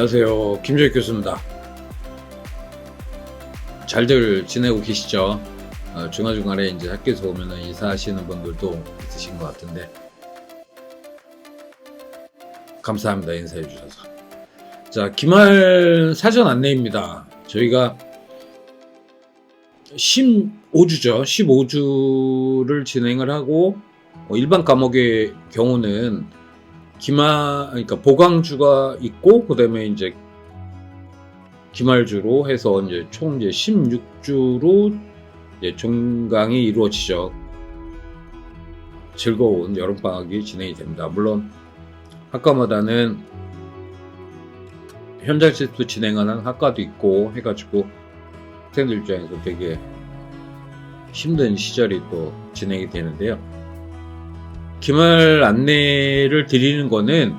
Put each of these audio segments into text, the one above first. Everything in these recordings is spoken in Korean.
안녕하세요. 김조익 교수입니다. 잘들 지내고 계시죠? 중간중간에 이제 학교에서 오면은 인사하시는 분들도 있으신 것 같은데, 감사합니다. 인사해 주셔서. 자, 기말 사전 안내입니다. 저희가 15주죠. 15주를 진행을 하고, 일반 과목의 경우는 그러니까 보강주가 있고, 그 다음에 이제 기말주로 해서 이제 총 16주로 종강이 이루어지죠. 즐거운 여름방학이 진행이 됩니다. 물론 학과마다는 현장 실습 진행하는 학과도 있고 해가지고 학생들 입장에서 되게 힘든 시절이 또 진행이 되는데요. 기말 안내를 드리는 거는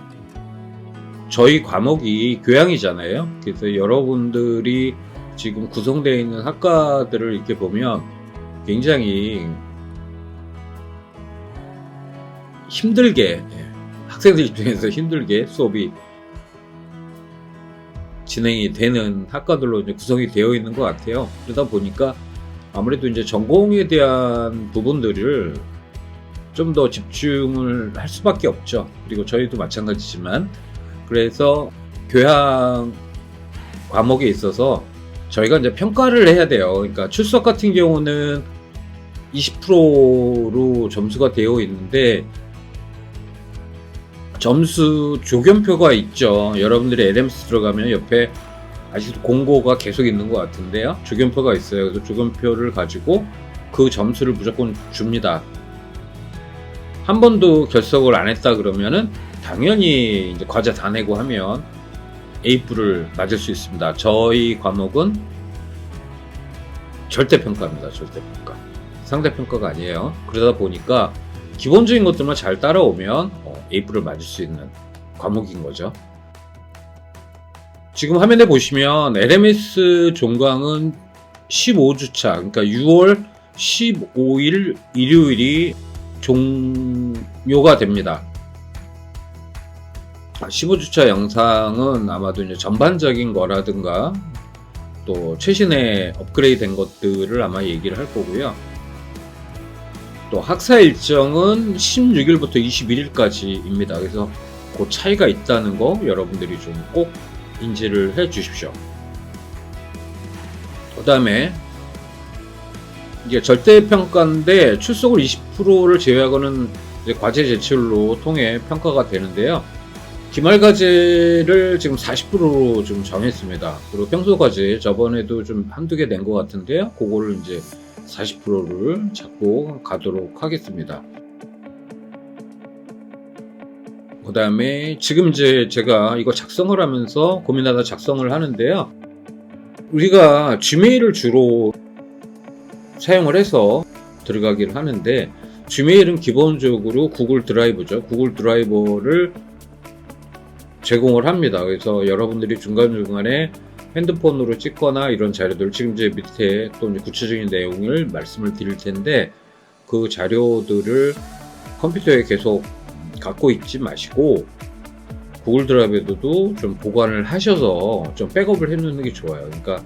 저희 과목이 교양이잖아요. 그래서 여러분들이 지금 구성되어 있는 학과들을 이렇게 보면 굉장히 힘들게, 학생들 입장에서 힘들게 수업이 진행이 되는 학과들로 이제 구성이 되어 있는 것 같아요. 그러다 보니까 아무래도 이제 전공에 대한 부분들을 좀 더 집중을 할 수밖에 없죠. 그리고 저희도 마찬가지지만, 그래서 교양 과목에 있어서 저희가 이제 평가를 해야 돼요. 그러니까 출석 같은 경우는 20%로 점수가 되어 있는데, 점수 조견표가 있죠. 여러분들이 LMS 들어가면 옆에 아직도 공고가 계속 있는 것 같은데요. 조견표가 있어요. 그래서 조견표를 가지고 그 점수를 무조건 줍니다. 한 번도 결석을 안 했다 그러면은 당연히 이제 과제 다 내고 하면 A뿔을 맞을 수 있습니다. 저희 과목은 절대평가입니다. 절대평가. 상대평가가 아니에요. 그러다 보니까 기본적인 것들만 잘 따라오면 A뿔을 맞을 수 있는 과목인 거죠. 지금 화면에 보시면 LMS 종강은 15주차, 그러니까 6월 15일 일요일이 종료가 됩니다. 15주차 영상은 아마도 이제 전반적인 거라든가 또 최신에 업그레이드 된 것들을 아마 얘기를 할 거고요. 또 학사 일정은 16일부터 21일까지입니다. 그래서 그 차이가 있다는 거 여러분들이 좀 꼭 인지를 해 주십시오. 그 다음에 이게 절대평가인데 출석을 20%를 제외하고는 이제 과제 제출로 통해 평가가 되는데요. 기말 과제를 지금 40%로 좀 정했습니다. 그리고 평소 과제 저번에도 좀 한두 개 낸 것 같은데요. 그거를 이제 40%를 잡고 가도록 하겠습니다. 그 다음에 지금 이제 제가 이거 작성을 하면서 고민하다 작성을 하는데요. 우리가 지메일을 주로 사용을 해서 들어가기를 하는데, 지메일은 기본적으로 구글 드라이브죠. 구글 드라이버를 제공을 합니다. 그래서 여러분들이 중간중간에 핸드폰으로 찍거나 이런 자료들, 지금 이제 밑에 또 이제 구체적인 내용을 말씀을 드릴 텐데, 그 자료들을 컴퓨터에 계속 갖고 있지 마시고 구글 드라이브에도 좀 보관을 하셔서 좀 백업을 해 놓는 게 좋아요. 그러니까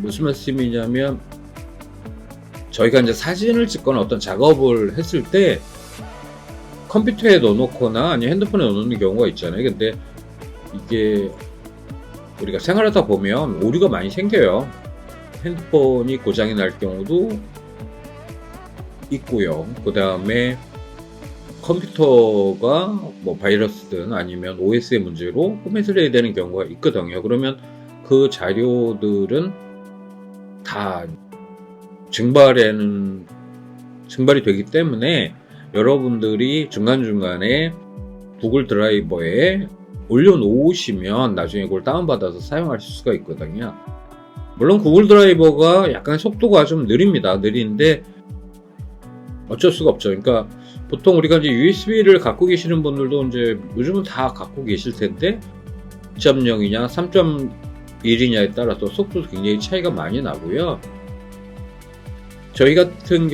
무슨 말씀이냐면, 저희가 이제 사진을 찍거나 어떤 작업을 했을 때 컴퓨터에 넣어놓거나 아니면 핸드폰에 넣어놓는 경우가 있잖아요. 근데 이게 우리가 생활하다 보면 오류가 많이 생겨요. 핸드폰이 고장이 날 경우도 있고요. 그 다음에 컴퓨터가 뭐 바이러스든 아니면 OS의 문제로 포맷을 해야 되는 경우가 있거든요. 그러면 그 자료들은 다 증발이 되기 때문에 여러분들이 중간중간에 구글 드라이버에 올려놓으시면 나중에 그걸 다운받아서 사용하실 수가 있거든요. 물론 구글 드라이버가 약간 속도가 좀 느린데 어쩔 수가 없죠. 그러니까 보통 우리가 이제 USB를 갖고 계시는 분들도 이제 요즘은 다 갖고 계실 텐데 2.0이냐 3.1이냐에 따라서 속도도 굉장히 차이가 많이 나고요. 저 같은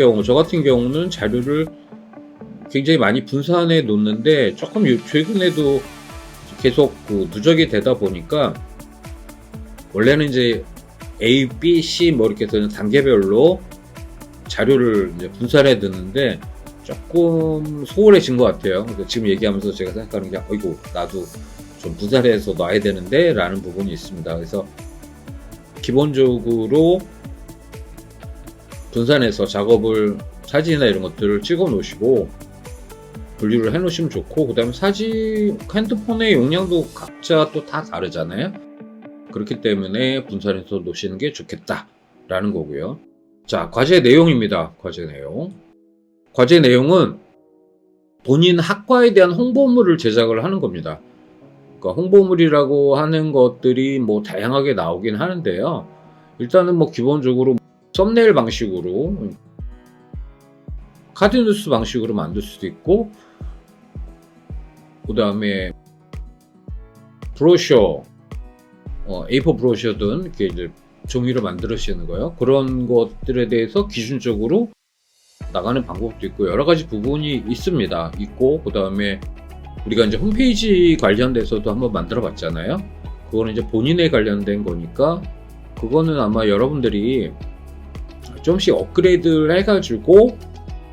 경우는 자료를 굉장히 많이 분산해 놓는데, 조금 최근에도 계속 그 누적이 되다 보니까 원래는 이제 A, B, C 뭐 이렇게 해서 단계별로 자료를 이제 분산해 두는데 조금 소홀해진 것 같아요. 그래서 지금 얘기하면서 제가 생각하는 게 어이구 나도 좀 분산해서 놔야 되는데 라는 부분이 있습니다. 그래서 기본적으로 분산해서 작업을 사진이나 이런 것들을 찍어 놓으시고 분류를 해 놓으시면 좋고, 그 다음에 사진 핸드폰의 용량도 각자 또 다 다르잖아요. 그렇기 때문에 분산해서 놓으시는 게 좋겠다 라는 거고요. 자, 과제 내용입니다. 과제 내용은 본인 학과에 대한 홍보물을 제작을 하는 겁니다. 그러니까 홍보물이라고 하는 것들이 뭐 다양하게 나오긴 하는데요. 일단은 뭐 기본적으로 썸네일 방식으로, 카드뉴스 방식으로 만들 수도 있고, 그 다음에 브로셔, A4 브로셔든 이렇게 이제 종이로 만들으시는 거예요. 그런 것들에 대해서 기준적으로 나가는 방법도 있고 여러 가지 부분이 있습니다. 그 다음에 우리가 이제 홈페이지 관련돼서도 한번 만들어 봤잖아요. 그거는 이제 본인에 관련된 거니까 그거는 아마 여러분들이 좀씩 업그레이드를 해가지고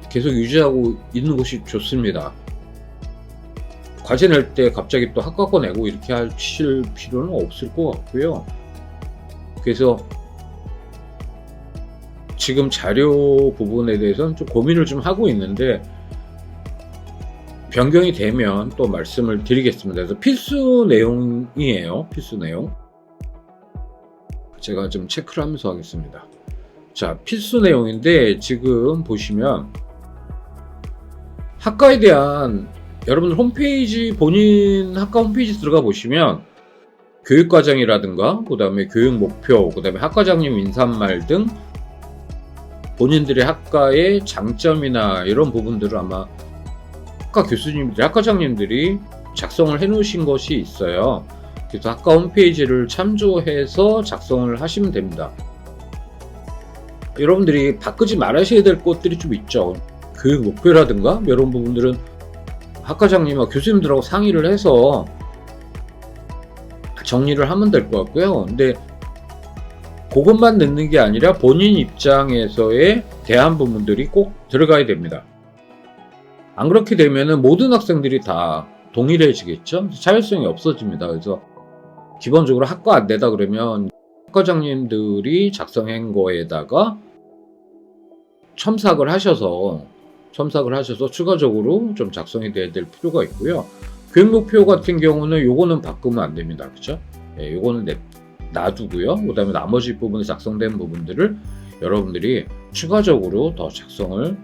계속 유지하고 있는 것이 좋습니다. 과제 낼 때 갑자기 또 학과 거 내고 이렇게 하실 필요는 없을 것 같고요. 그래서 지금 자료 부분에 대해서는 좀 고민을 좀 하고 있는데 변경이 되면 또 말씀을 드리겠습니다. 그래서 필수 내용이에요. 필수 내용. 제가 좀 체크를 하면서 하겠습니다. 자, 필수 내용인데 지금 보시면 학과에 대한 여러분들 홈페이지, 본인 학과 홈페이지 들어가 보시면 교육과정이라든가 그 다음에 교육 목표, 그 다음에 학과장님 인사말 등 본인들의 학과의 장점이나 이런 부분들을 아마 학과 교수님들이, 학과장님들이 작성을 해 놓으신 것이 있어요. 그래서 학과 홈페이지를 참조해서 작성을 하시면 됩니다. 여러분들이 바꾸지 말아셔야 될 것들이 좀 있죠. 교육 목표라든가 이런 부분들은 학과장님과 교수님들하고 상의를 해서 정리를 하면 될 것 같고요. 근데 그것만 넣는 게 아니라 본인 입장에서의 대안 부분들이 꼭 들어가야 됩니다. 안 그렇게 되면은 모든 학생들이 다 동일해지겠죠? 차별성이 없어집니다. 그래서 기본적으로 학과 안 내다 그러면 학과장님들이 작성한 거에다가 첨삭을 하셔서 추가적으로 좀 작성이 돼야 될 필요가 있고요. 교육 목표 같은 경우는 요거는 바꾸면 안 됩니다. 그죠? 예, 요거는 놔두고요. 그 다음에 나머지 부분에 작성된 부분들을 여러분들이 추가적으로 더 작성을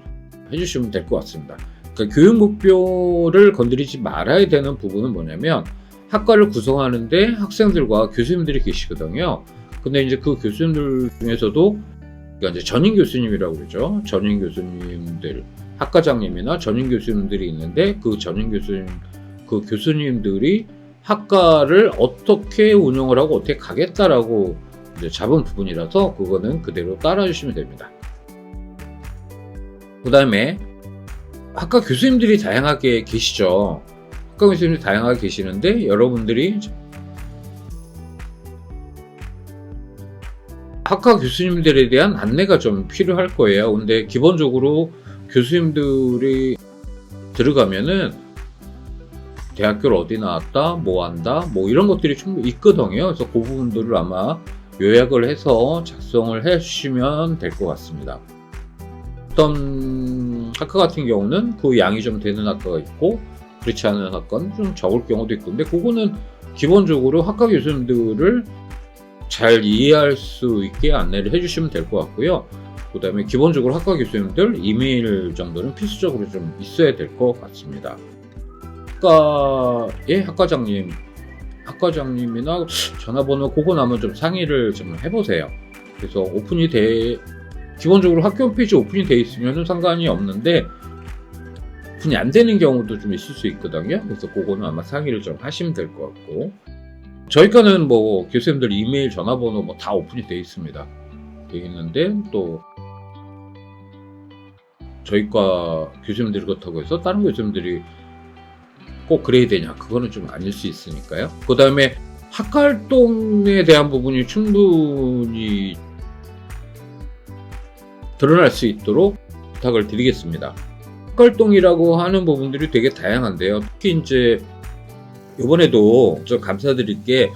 해주시면 될 것 같습니다. 그러니까 교육 목표를 건드리지 말아야 되는 부분은 뭐냐면 학과를 구성하는데 학생들과 교수님들이 계시거든요. 근데 이제 그 교수님들 중에서도 그러니까 이제 전임 교수님이라고 그러죠. 전임 교수님들, 학과장님이나 전임 교수님들이 있는데 그 전임 교수님, 그 교수님들이 학과를 어떻게 운영을 하고 어떻게 가겠다라고 이제 잡은 부분이라서 그거는 그대로 따라주시면 됩니다. 그 다음에 학과 교수님들이 다양하게 계시죠. 학과 교수님들이 다양하게 계시는데 여러분들이 학과 교수님들에 대한 안내가 좀 필요할 거예요. 근데 기본적으로 교수님들이 들어가면은 대학교를 어디 나왔다, 뭐 한다, 뭐 이런 것들이 좀 있거든요. 그래서 그 부분들을 아마 요약을 해서 작성을 해 주시면 될 것 같습니다. 어떤 학과 같은 경우는 그 양이 좀 되는 학과가 있고 그렇지 않은 학과는 좀 적을 경우도 있고, 근데 그거는 기본적으로 학과 교수님들을 잘 이해할 수 있게 안내를 해주시면 될 것 같고요. 그 다음에 기본적으로 학과 교수님들 이메일 정도는 필수적으로 좀 있어야 될 것 같습니다. 학과의 학과장님이나 전화번호 그거 나면 좀 상의를 좀 해보세요. 그래서 기본적으로 학교 홈페이지 오픈이 돼 있으면 상관이 없는데 오픈이 안 되는 경우도 좀 있을 수 있거든요. 그래서 그거는 아마 상의를 좀 하시면 될 것 같고, 저희과는 뭐 교수님들 이메일 전화번호 뭐 다 오픈이 돼 있습니다. 돼 있는데 또 저희과 교수님들이 그렇다고 해서 다른 교수님들이 꼭 그래야 되냐? 그거는 좀 아닐 수 있으니까요. 그 다음에 학과활동에 대한 부분이 충분히 드러날 수 있도록 부탁을 드리겠습니다. 학과활동이라고 하는 부분들이 되게 다양한데요. 특히 이제 이번에도 좀 감사드릴 게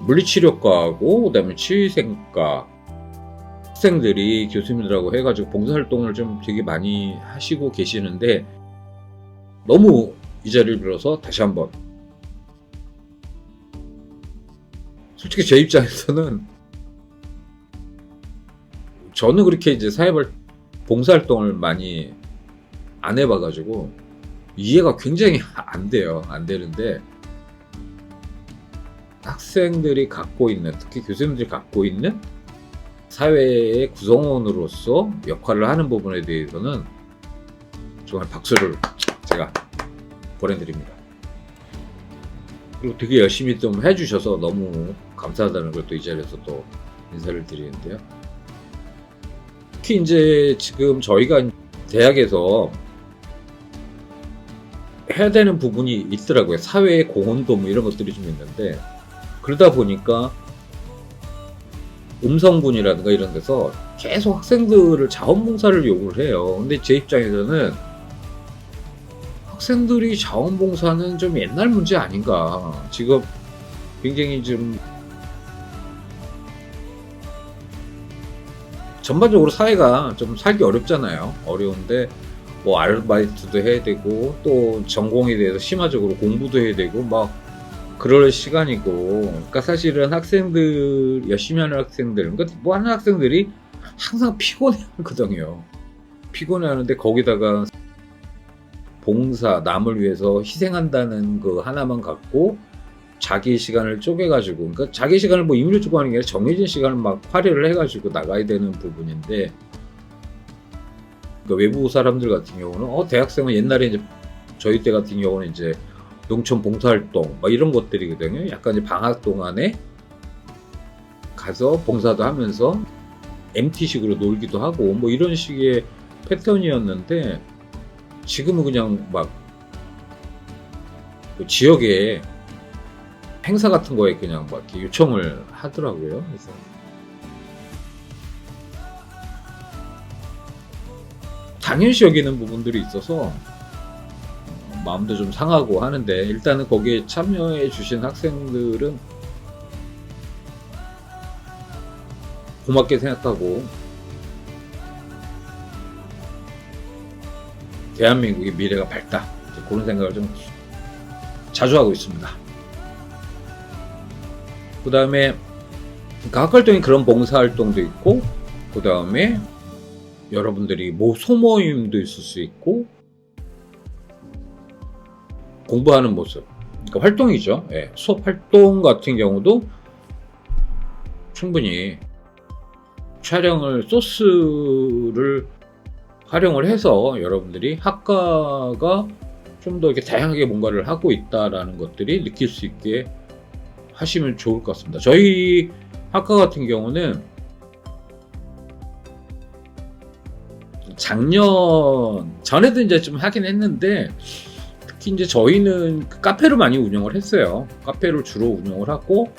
물리치료과하고 그다음에 치의생과 학생들이 교수님들하고 해가지고 봉사활동을 좀 되게 많이 하시고 계시는데, 너무 이 자리를 빌어서 다시 한번, 솔직히 제 입장에서는 저는 그렇게 이제 봉사활동을 많이 안 해봐가지고 이해가 굉장히 안 돼요. 안 되는데, 학생들이 갖고 있는, 특히 교수님들이 갖고 있는 사회의 구성원으로서 역할을 하는 부분에 대해서는 정말 박수를 제가 보내드립니다. 그리고 되게 열심히 좀 해주셔서 너무 감사하다는 걸 또 이 자리에서 또 인사를 드리는데요. 특히 이제 지금 저희가 대학에서 해야 되는 부분이 있더라고요. 사회의 공헌도 뭐 이런 것들이 좀 있는데, 그러다 보니까 음성군이라든가 이런 데서 계속 학생들을 자원봉사를 요구를 해요. 근데 제 입장에서는 학생들이 자원봉사는 좀 옛날 문제 아닌가. 지금 굉장히 좀 전반적으로 사회가 좀 살기 어렵잖아요. 어려운데 뭐 아르바이트도 해야 되고 또 전공에 대해서 심화적으로 공부도 해야 되고 막 그럴 시간이고, 그러니까 사실은 학생들, 열심히 하는 학생들, 그러니까 뭐 하는 학생들이 항상 피곤해하거든요. 피곤해하는데 거기다가 봉사, 남을 위해서 희생한다는 그 하나만 갖고 자기 시간을 쪼개가지고, 그러니까 자기 시간을 뭐 임의로 쪼개하는 게 아니라 정해진 시간을 막 활용을 해가지고 나가야 되는 부분인데, 그러니까 외부 사람들 같은 경우는 대학생은 옛날에 이제 저희 때 같은 경우는 이제 농촌 봉사활동 막 이런 것들이거든요. 약간 이제 방학 동안에 가서 봉사도 하면서 MT식으로 놀기도 하고 뭐 이런 식의 패턴이었는데, 지금은 그냥 막 그 지역에 행사 같은 거에 그냥 막 이렇게 요청을 하더라고요. 그래서 당연시 여기는 부분들이 있어서 마음도 좀 상하고 하는데, 일단은 거기에 참여해 주신 학생들은 고맙게 생각하고 대한민국의 미래가 밝다, 그런 생각을 좀 자주 하고 있습니다. 그 다음에 학활동이 그런 봉사활동도 있고, 그 다음에 여러분들이 소모임도 있을 수 있고, 공부하는 모습, 그러니까 활동이죠. 예, 수업 활동 같은 경우도 충분히 촬영을, 소스를 활용을 해서 여러분들이 학과가 좀 더 이렇게 다양하게 뭔가를 하고 있다라는 것들이 느낄 수 있게 하시면 좋을 것 같습니다. 저희 학과 같은 경우는 작년 전에도 이제 좀 하긴 했는데, 특히 이제 저희는 카페를 많이 운영을 했어요. 카페를 주로 운영을 하고,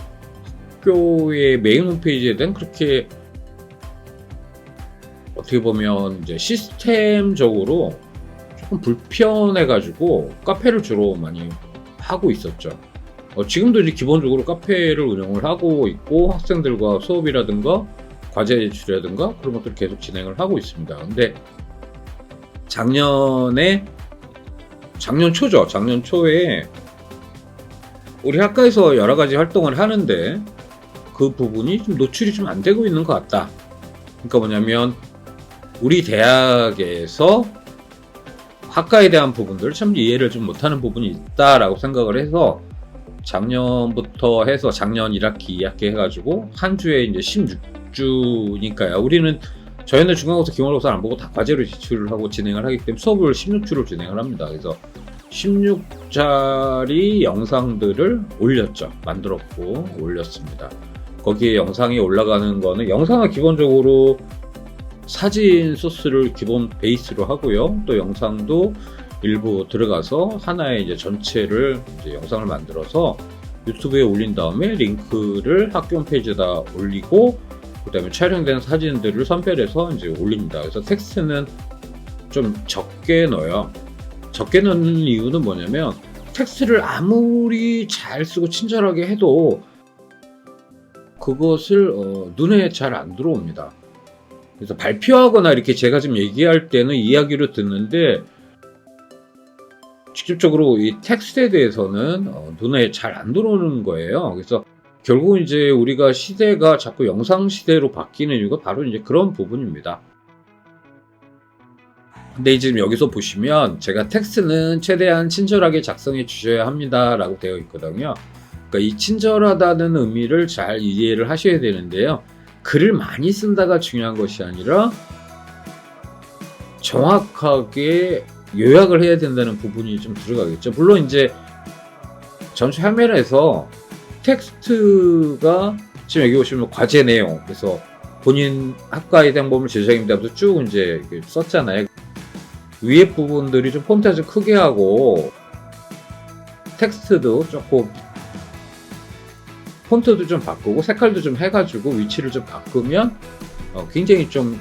학교의 메인 홈페이지에 대한 그렇게 어떻게 보면 이제 시스템적으로 조금 불편해가지고 카페를 주로 많이 하고 있었죠. 지금도 이제 기본적으로 카페를 운영을 하고 있고, 학생들과 수업이라든가 과제 제출이라든가 그런 것들을 계속 진행을 하고 있습니다. 근데 작년 초에 우리 학과에서 여러 가지 활동을 하는데 그 부분이 좀 노출이 좀 안 되고 있는 것 같다. 그러니까 뭐냐면, 우리 대학에서 학과에 대한 부분들을 참 이해를 좀 못하는 부분이 있다라고 생각을 해서, 작년부터 해서 작년 1학기, 2학기 해가지고 한 주에 이제 16주니까요. 저희는 중간고사, 기말고사 안 보고 다 과제로 제출을 하고 진행을 하기 때문에 수업을 16주로 진행을 합니다. 그래서 16짜리 영상들을 만들었고 올렸습니다. 거기에 영상이 올라가는 거는, 영상은 기본적으로 사진 소스를 기본 베이스로 하고요. 또 영상도 일부 들어가서 하나의 이제 전체를 이제 영상을 만들어서 유튜브에 올린 다음에 링크를 학교 홈페이지에다 올리고 그 다음에 촬영된 사진들을 선별해서 이제 올립니다. 그래서 텍스트는 좀 적게 넣어요. 적게 넣는 이유는 뭐냐면 텍스트를 아무리 잘 쓰고 친절하게 해도 그것을 눈에 잘 안 들어옵니다. 그래서 발표하거나 이렇게 제가 지금 얘기할 때는 이야기로 듣는데 직접적으로 이 텍스트에 대해서는 눈에 잘 안 들어오는 거예요. 그래서 결국 이제 우리가 시대가 자꾸 영상 시대로 바뀌는 이유가 바로 이제 그런 부분입니다. 근데 지금 여기서 보시면 제가 텍스트는 최대한 친절하게 작성해 주셔야 합니다 라고 되어 있거든요. 그러니까 이 친절하다는 의미를 잘 이해를 하셔야 되는데요. 글을 많이 쓴다가 중요한 것이 아니라 정확하게 요약을 해야 된다는 부분이 좀 들어가겠죠. 물론 이제 전체 화면에서 텍스트가 지금 여기 보시면 과제 내용, 그래서 본인 학과에 대한 부분을 제작입니다부터 쭉 이제 썼잖아요. 위에 부분들이 좀 폰트를 좀 크게 하고 텍스트도 조금 폰트도 좀 바꾸고 색깔도 좀 해가지고 위치를 좀 바꾸면 굉장히 좀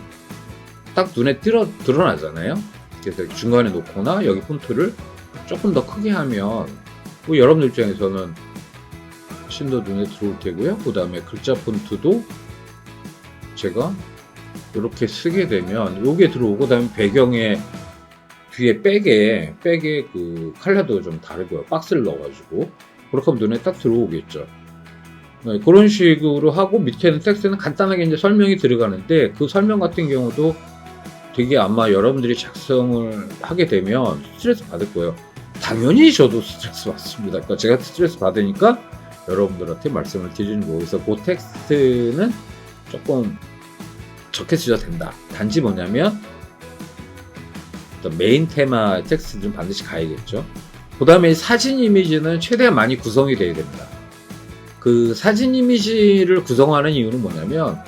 딱 눈에 드러나잖아요. 그래서 중간에 놓거나 여기 폰트를 조금 더 크게 하면 뭐 여러분들 입장에서는 훨씬 더 눈에 들어올 테고요. 그 다음에 글자 폰트도 제가 이렇게 쓰게 되면 요게 들어오고, 그 다음에 배경에 뒤에 백에 그 컬러도 좀 다르고요. 박스를 넣어가지고 그렇게 하면 눈에 딱 들어오겠죠. 네, 그런 식으로 하고 밑에는 텍스트는 간단하게 이제 설명이 들어가는데 그 설명 같은 경우도 되게 아마 여러분들이 작성을 하게 되면 스트레스 받을 거예요. 당연히 저도 스트레스 받습니다. 그러니까 제가 스트레스 받으니까 여러분들한테 말씀을 드리는 거고, 그래서 그 텍스트는 조금 적게 쓰셔도 된다. 단지 뭐냐면 메인 테마 텍스트는 반드시 가야겠죠. 그 다음에 사진 이미지는 최대한 많이 구성이 돼야 됩니다. 그 사진 이미지를 구성하는 이유는 뭐냐면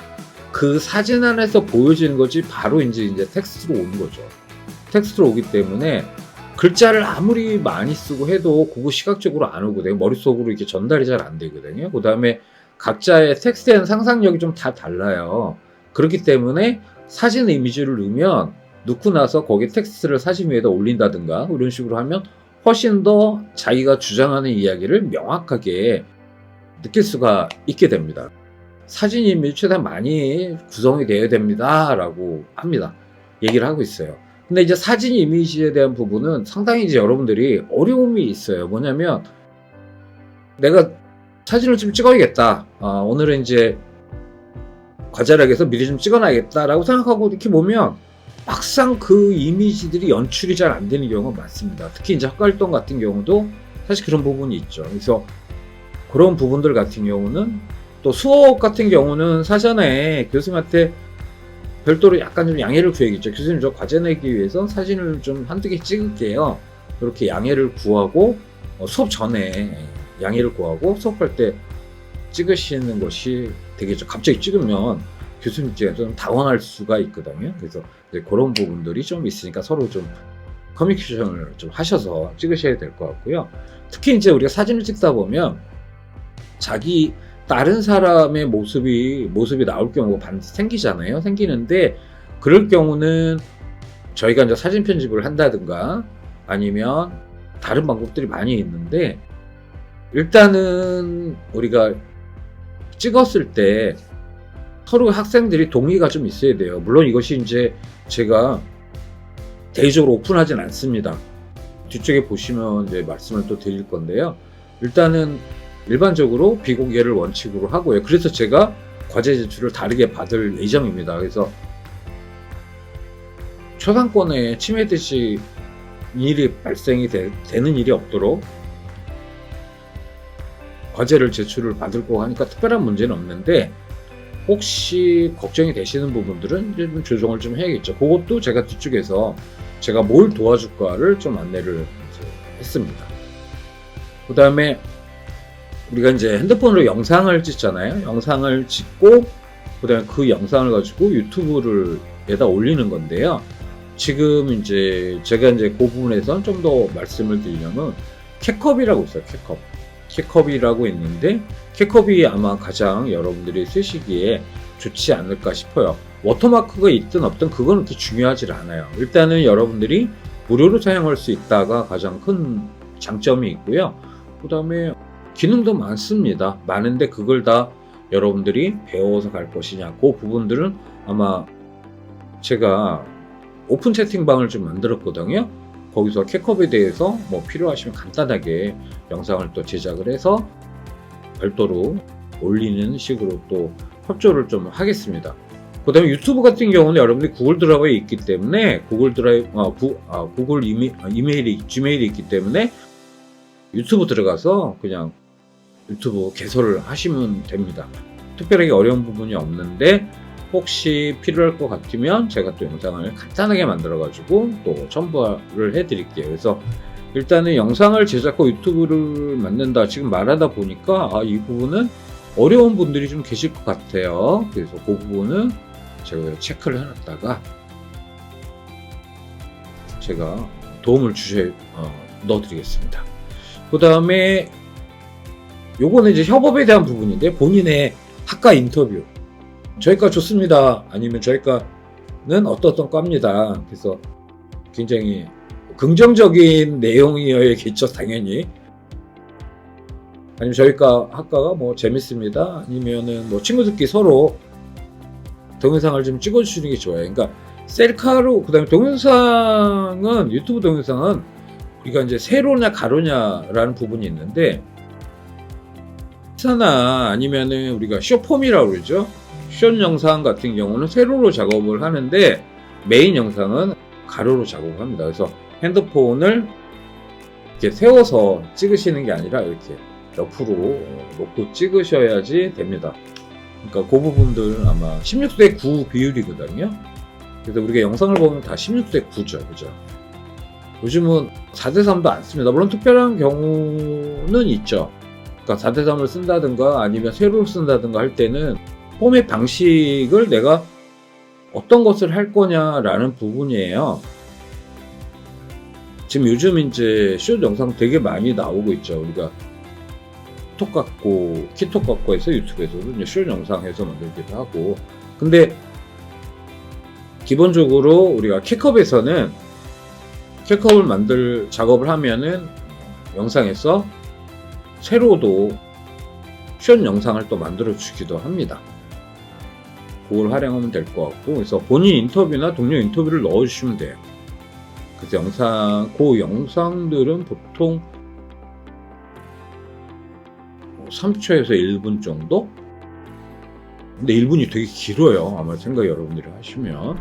그 사진 안에서 보여지는 것이 바로 이제 텍스트로 오는 거죠. 텍스트로 오기 때문에 글자를 아무리 많이 쓰고 해도 그거 시각적으로 안 오거든요. 머릿속으로 이렇게 전달이 잘 안 되거든요. 그 다음에 각자의 텍스트에 대한 상상력이 좀 다 달라요. 그렇기 때문에 사진 이미지를 넣으면 넣고 나서 거기 텍스트를 사진 위에다 올린다든가 이런 식으로 하면 훨씬 더 자기가 주장하는 이야기를 명확하게 느낄 수가 있게 됩니다. 사진 이미지 최대한 많이 구성이 되어야 됩니다 라고 합니다. 얘기를 하고 있어요. 근데 이제 사진 이미지에 대한 부분은 상당히 이제 여러분들이 어려움이 있어요. 뭐냐면 내가 사진을 좀 찍어야겠다. 오늘은 이제 과제를 해서 미리 좀 찍어놔야겠다 라고 생각하고 이렇게 보면 막상 그 이미지들이 연출이 잘 안 되는 경우가 많습니다. 특히 이제 학과활동 같은 경우도 사실 그런 부분이 있죠. 그래서 그런 부분들 같은 경우는 또 수업 같은 경우는 사전에 교수님한테 별도로 약간 좀 양해를 구해야겠죠. 교수님 저 과제 내기 위해서 사진을 좀 한두 개 찍을게요. 이렇게 양해를 구하고 수업 전에 양해를 구하고 수업할 때 찍으시는 것이 되겠죠. 갑자기 찍으면 교수님 입장에서 좀 당황할 수가 있거든요. 그래서 이제 그런 부분들이 좀 있으니까 서로 좀 커뮤니케이션을 좀 하셔서 찍으셔야 될 것 같고요. 특히 이제 우리가 사진을 찍다 보면 자기 다른 사람의 모습이 나올 경우가 반드시 생기잖아요. 생기는데 그럴 경우는 저희가 이제 사진 편집을 한다든가 아니면 다른 방법들이 많이 있는데, 일단은 우리가 찍었을 때 서로 학생들이 동의가 좀 있어야 돼요. 물론 이것이 이제 제가 대외적으로 오픈하진 않습니다. 뒤쪽에 보시면 이제 말씀을 또 드릴 건데요. 일단은 일반적으로 비공개를 원칙으로 하고요. 그래서 제가 과제 제출을 다르게 받을 예정입니다. 그래서 초상권에 침해듯이 일이 발생이 되는 일이 없도록 과제를 제출을 받을 거고 하니까 특별한 문제는 없는데, 혹시 걱정이 되시는 부분들은 이제 좀 조정을 좀 해야겠죠. 그것도 제가 뒤쪽에서 제가 뭘 도와줄까를 좀 안내를 했습니다. 그 다음에 우리가 이제 핸드폰으로 영상을 찍잖아요. 영상을 찍고 그 다음에 그 영상을 가지고 유튜브에다 올리는 건데요. 지금 이제 제가 이제 그 부분에서 좀 더 말씀을 드리려면 캣컵이라고 있어요. 캣컵이라고 있는데 캣컵이 아마 가장 여러분들이 쓰시기에 좋지 않을까 싶어요. 워터마크가 있든 없든 그건 그렇게 중요하지 않아요. 일단은 여러분들이 무료로 사용할 수 있다가 가장 큰 장점이 있고요. 그 다음에 기능도 많습니다. 많은데 그걸 다 여러분들이 배워서 갈 것이냐, 그 부분들은 아마 제가 오픈 채팅방을 좀 만들었거든요. 거기서 캣컵에 대해서 뭐 필요하시면 간단하게 영상을 또 제작을 해서 별도로 올리는 식으로 또 협조를 좀 하겠습니다. 그 다음에 유튜브 같은 경우는 여러분들이 구글 드라이브에 있기 때문에 구글 이메일이, 지메일이 있기 때문에 유튜브 들어가서 그냥 유튜브 개설을 하시면 됩니다. 특별하게 어려운 부분이 없는데 혹시 필요할 것 같으면 제가 또 영상을 간단하게 만들어 가지고 또 첨부를 해 드릴게요. 그래서 일단은 영상을 제작하고 유튜브를 만든다 지금 말하다 보니까 이 부분은 어려운 분들이 좀 계실 것 같아요. 그래서 그 부분은 제가 체크를 해놨다가 제가 도움을 넣어드리겠습니다. 그 다음에 요거는 이제 협업에 대한 부분인데 본인의 학과 인터뷰. 저희과 좋습니다. 아니면 저희과는 어떤 과입니다. 그래서 굉장히 긍정적인 내용이어야겠죠, 당연히. 아니면 저희과 학과가 뭐 재밌습니다. 아니면은 뭐 친구들끼리 서로 동영상을 좀 찍어주시는 게 좋아요. 그러니까 셀카로, 그 다음에 동영상은, 유튜브 동영상은 우리가 이제 세로냐 가로냐라는 부분이 있는데, 사나 아니면은 우리가 숏폼이라고 그러죠. 숏 영상 같은 경우는 세로로 작업을 하는데 메인 영상은 가로로 작업을 합니다. 그래서 핸드폰을 이렇게 세워서 찍으시는 게 아니라 이렇게 옆으로 놓고 찍으셔야지 됩니다. 그러니까 그 부분들 아마 16대 9 비율이거든요. 그래서 우리가 영상을 보면 다 16대 9죠. 그죠? 요즘은 4대 3도 안 씁니다. 물론 특별한 경우는 있죠. 그러니까 4대 3을 쓴다든가 아니면 세로를 쓴다든가 할 때는 포맷 방식을 내가 어떤 것을 할 거냐라는 부분이에요. 지금 요즘 이제 숏 영상 되게 많이 나오고 있죠. 우리가 톡 갖고, 키톡 갖고 해서 유튜브에서도 이제 숏 영상 해서 만들기도 하고. 근데 기본적으로 우리가 캣컵에서는 캣컵을 작업을 하면은 영상에서 세로도 숏 영상을 또 만들어 주기도 합니다. 그걸 활용하면 될 것 같고, 그래서 본인 인터뷰나 동료 인터뷰를 넣어주시면 돼요. 그래서 그 영상들은 보통 3초에서 1분 정도? 근데 1분이 되게 길어요. 아마 생각 여러분들이 하시면.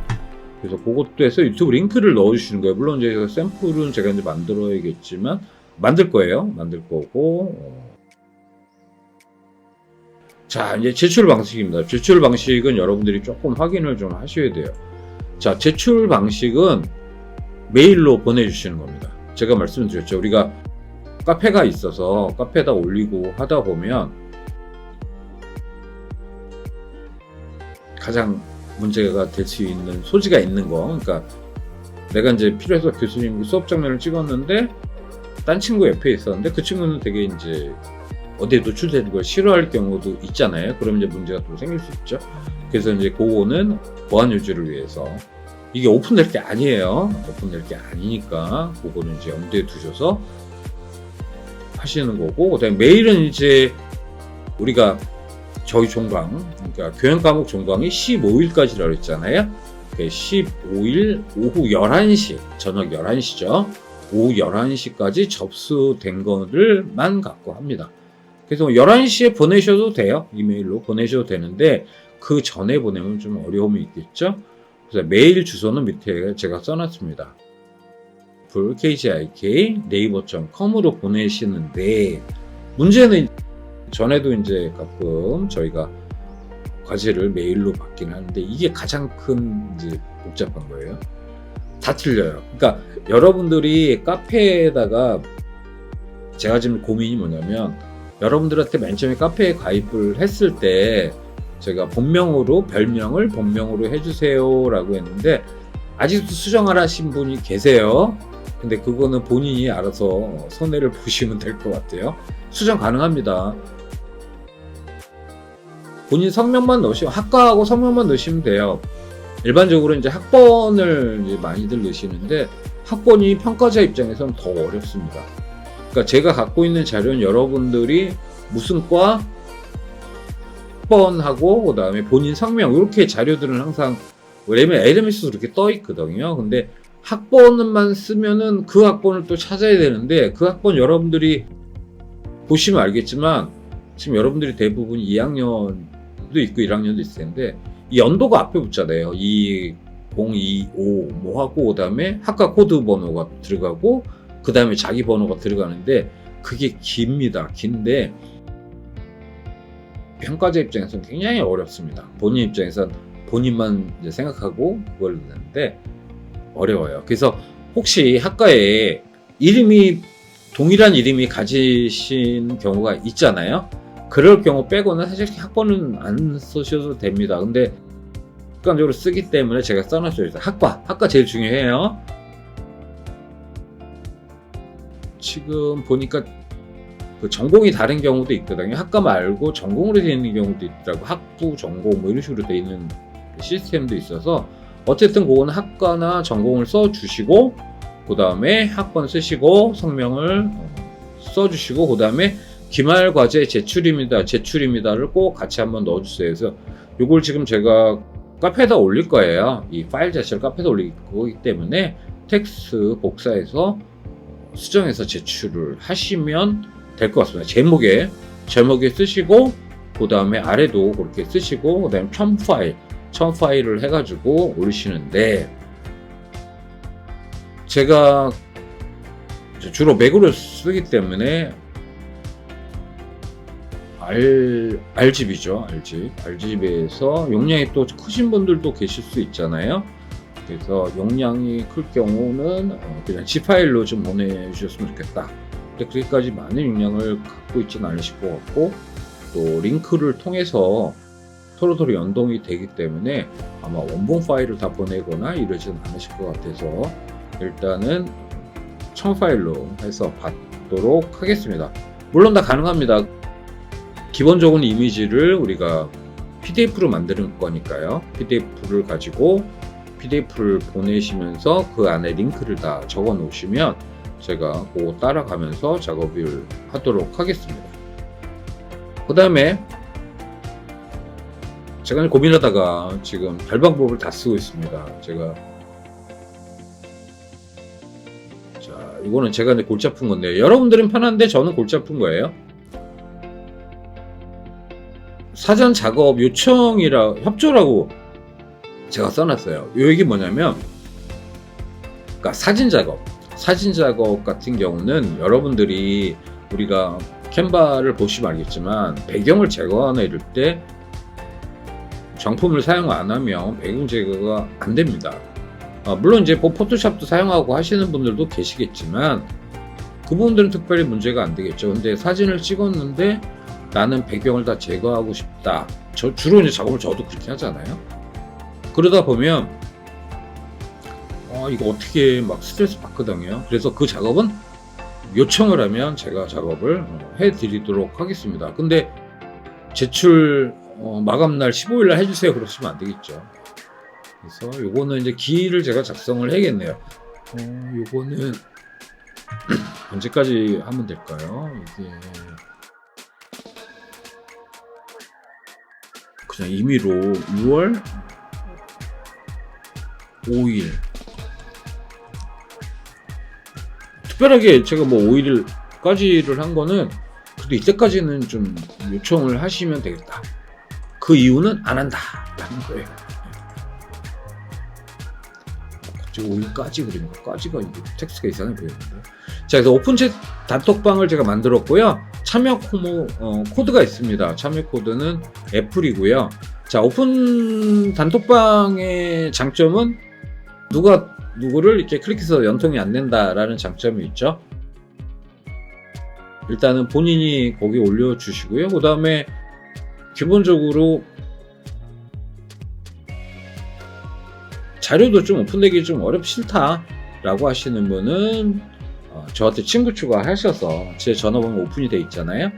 그래서 그것도 해서 유튜브 링크를 넣어주시는 거예요. 물론 이제 샘플은 제가 이제 만들어야겠지만, 만들 거예요. 만들 거고. 자, 이제 제출 방식입니다. 제출 방식은 여러분들이 조금 확인을 좀 하셔야 돼요. 자, 제출 방식은 메일로 보내주시는 겁니다. 제가 말씀드렸죠. 우리가 카페가 있어서 카페에다 올리고 하다 보면 가장 문제가 될 수 있는 소지가 있는 거. 그러니까 내가 이제 필요해서 교수님 수업 장면을 찍었는데 딴 친구 옆에 있었는데 그 친구는 되게 이제 어디에 노출되는 걸 싫어할 경우도 있잖아요. 그럼 이제 문제가 또 생길 수 있죠. 그래서 이제 그거는 보안 유지를 위해서 이게 오픈될 게 아니에요. 오픈될 게 아니니까 그거는 이제 염두에 두셔서 하시는 거고, 그다음에 메일은 이제 우리가 저희 종강, 그러니까 교양 과목 종강이 15일까지라고 했잖아요. 15일 오후 11시, 저녁 11시죠. 오후 11시까지 접수된 거를만 갖고 합니다. 그래서 11시에 보내셔도 돼요. 이메일로 보내셔도 되는데 그 전에 보내면 좀 어려움이 있겠죠. 그래서 메일 주소는 밑에 제가 써놨습니다. kgik 네이버.com으로 보내시는데, 문제는 전에도 이제 가끔 저희가 과제를 메일로 받긴 하는데 이게 가장 큰 이제 복잡한 거예요. 다 틀려요. 그러니까 여러분들이 카페에다가, 제가 지금 고민이 뭐냐면, 여러분들한테 맨 처음에 카페에 가입을 했을 때 제가 별명을 본명으로 해주세요 라고 했는데 아직도 수정을 하신 분이 계세요. 근데 그거는 본인이 알아서 손해를 보시면 될 것 같아요. 수정 가능합니다. 본인 성명만 넣으시면, 학과하고 성명만 넣으시면 돼요. 일반적으로 이제 학번을 이제 많이들 넣으시는데, 학번이 평가자 입장에서는 더 어렵습니다. 그러니까 제가 갖고 있는 자료는 여러분들이 무슨 과, 학번하고 그 다음에 본인 성명, 이렇게 자료들은 항상 왜냐면 LMS도 이렇게 떠 있거든요. 근데 학번만 쓰면은 그 학번을 또 찾아야 되는데, 그 학번 여러분들이 보시면 알겠지만 지금 여러분들이 대부분 2학년도 있고 1학년도 있을 텐데 이 연도가 앞에 붙잖아요. 2025 뭐 하고 그 다음에 학과 코드 번호가 들어가고 그 다음에 자기 번호가 들어가는데 그게 깁니다. 긴데 평가자 입장에서는 굉장히 어렵습니다. 본인 입장에서는 본인만 이제 생각하고 그걸 넣는데 어려워요. 그래서 혹시 학과에 이름이 동일한 이름이 가지신 경우가 있잖아요. 그럴 경우 빼고는 사실 학번은 안 쓰셔도 됩니다. 근데 습관적으로 쓰기 때문에 제가 써놨어요. 학과 제일 중요해요. 지금 보니까 그 전공이 다른 경우도 있거든요. 학과 말고 전공으로 되어 있는 경우도 있더라고. 학부, 전공 뭐 이런 식으로 되어 있는 시스템도 있어서 어쨌든 그거는 학과나 전공을 써주시고 그 다음에 학번 쓰시고 성명을 써주시고 그 다음에 기말 과제 제출입니다를 꼭 같이 한번 넣어주세요. 그래서 이걸 지금 제가 카페에다 올릴 거예요. 이 파일 자체를 카페에다 올릴 거기 때문에 텍스트 복사해서 수정해서 제출을 하시면 될 것 같습니다. 제목에 쓰시고 그 다음에 아래도 그렇게 쓰시고 그 다음에 첨 파일을 해가지고 올리시는데 제가 주로 맥으로 쓰기 때문에 R집이죠. R집에서 용량이 또 크신 분들도 계실 수 있잖아요. 그래서 용량이 클 경우는 그냥 Z 파일로 좀 보내주셨으면 좋겠다. 근데 그렇게까지 많은 용량을 갖고 있지는 않으실 것 같고 또 링크를 통해서 서로 연동이 되기 때문에 아마 원본 파일을 다 보내거나 이러지는 않으실 것 같아서 일단은 첨 파일로 해서 받도록 하겠습니다. 물론 다 가능합니다. 기본적인 이미지를 우리가 PDF로 만드는 거니까요. PDF를 가지고 PDF를 보내시면서 그 안에 링크를 다 적어 놓으시면 제가 그거 따라가면서 작업을 하도록 하겠습니다. 그 다음에 제가 고민하다가 지금 발방법을 다 쓰고 있습니다. 이거는 제가 이제 골치 아픈 건데 여러분들은 편한데 저는 골치 아픈 거예요. 사전 작업 협조라고 제가 써놨어요. 이게 뭐냐면, 그러니까 사진 작업 같은 경우는 여러분들이 우리가 캔바를 보시면 알겠지만 배경을 제거하거나 이럴 때 정품을 사용 안 하면 배경 제거가 안 됩니다. 물론 이제 포토샵도 사용하고 하시는 분들도 계시겠지만 그분들은 특별히 문제가 안 되겠죠. 근데 사진을 찍었는데 나는 배경을 다 제거하고 싶다. 주로 이제 작업을 저도 그렇게 하잖아요. 그러다 보면 이거 어떻게 막 스트레스 받거든요. 그래서 그 작업은 요청을 하면 제가 작업을 해드리도록 하겠습니다. 근데 제출 마감날 15일날 해주세요 그러시면 안 되겠죠. 그래서 요거는 이제 기일을 제가 작성을 해야겠네요. 요거는 언제까지 하면 될까요? 이게 그냥 임의로 6월 5일 특별하게 제가 뭐 5일까지를 한 거는 그래도 이때까지는 좀 요청을 하시면 되겠다. 그 이유는 안 한다 라는 거예요. 갑자기 5일까지 그리는 거까지가 텍스트가 이상해 보이는데. 자, 그래서 오픈챗 단톡방을 제가 만들었고요. 참여 코드가 있습니다. 참여 코드는 애플이고요. 자, 오픈 단톡방의 장점은 누가 누구를 이렇게 클릭해서 연통이 안 된다라는 장점이 있죠. 일단은 본인이 거기 올려주시고요. 그 다음에 기본적으로 자료도 좀 오픈되기 좀 싫다라고 하시는 분은 저한테 친구 추가하셔서 제 전화번호 오픈이 돼 있잖아요.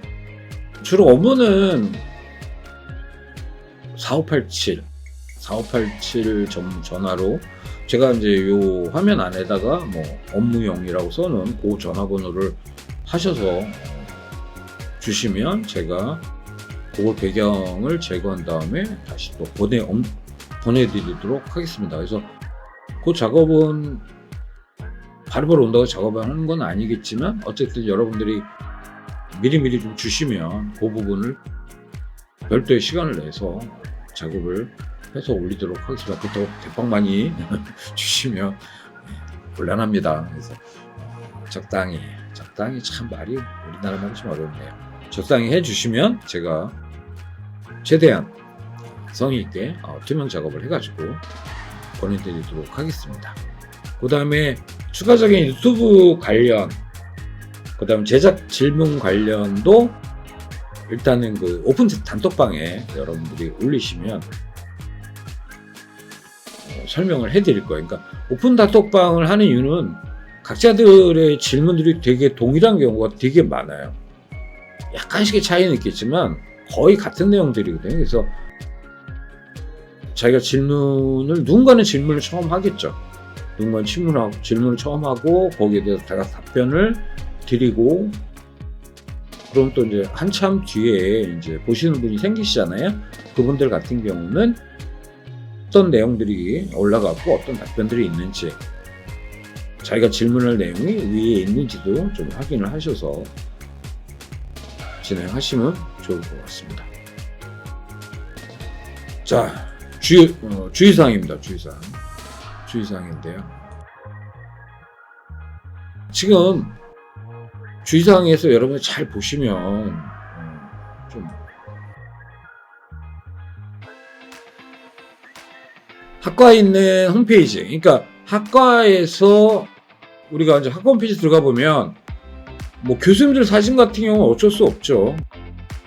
주로 업무는 4587 전화로 제가 이제 요 화면 안에다가 뭐 업무용이라고 써놓은 그 전화번호를 하셔서 주시면 제가 그걸 배경을 제거한 다음에 다시 또 보내드리도록 하겠습니다. 그래서 그 작업은 바로바로 온다고 작업을 하는 건 아니겠지만 어쨌든 여러분들이 미리미리 좀 주시면 그 부분을 별도의 시간을 내서 작업을 해서 올리도록 하겠습니다. 그렇다고 대빵 많이 주시면 곤란합니다. 그래서 적당히 참 말이 우리나라 말이 좀 어렵네요. 적당히 해주시면 제가 최대한 성의 있게 투명 작업을 해가지고 보내드리도록 하겠습니다. 그 다음에 추가적인 유튜브 관련, 그 다음 제작 질문 관련도 일단은 그 오픈 단톡방에 여러분들이 올리시면 설명을 해드릴 거예요. 그러니까 오픈 단톡방을 하는 이유는 각자들의 질문들이 되게 동일한 경우가 되게 많아요. 약간씩의 차이는 있겠지만 거의 같은 내용들이거든요. 그래서 자기가 누군가는 질문을 처음 하겠죠. 누군가는 질문을 처음 하고 거기에 대해서 제가 답변을 드리고, 그럼 또 이제 한참 뒤에 이제 보시는 분이 생기시잖아요. 그분들 같은 경우는 어떤 내용들이 올라가고 어떤 답변들이 있는지, 자기가 질문할 내용이 위에 있는지도 좀 확인을 하셔서 진행하시면 좋을 것 같습니다. 자, 주의사항입니다. 주의사항인데요. 지금 주의사항에서 여러분이 잘 보시면 좀 학과에 있는 홈페이지, 그러니까 학과에서 우리가 이제 학과 홈페이지 들어가 보면 뭐 교수님들 사진 같은 경우는 어쩔 수 없죠.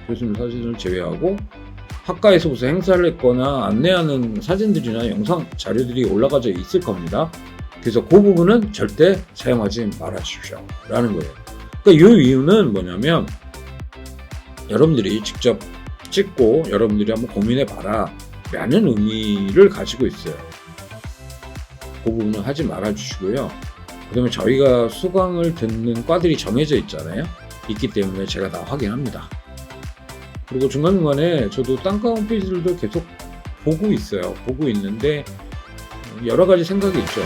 교수님 사진을 제외하고 학과에서 무슨 행사를 했거나 안내하는 사진들이나 영상 자료들이 올라가져 있을 겁니다. 그래서 그 부분은 절대 사용하지 말아 주십시오 라는 거예요. 그러니까 이 이유는 뭐냐면 여러분들이 직접 찍고 여러분들이 한번 고민해 봐라 라는 의미를 가지고 있어요. 그 부분은 하지 말아 주시고요. 그 다음에 저희가 수강을 듣는 과들이 정해져 있잖아요. 있기 때문에 제가 다 확인합니다. 그리고 중간중간에 저도 딴과 홈페이지들도 계속 보고 있어요. 보고 있는데 여러 가지 생각이 있죠.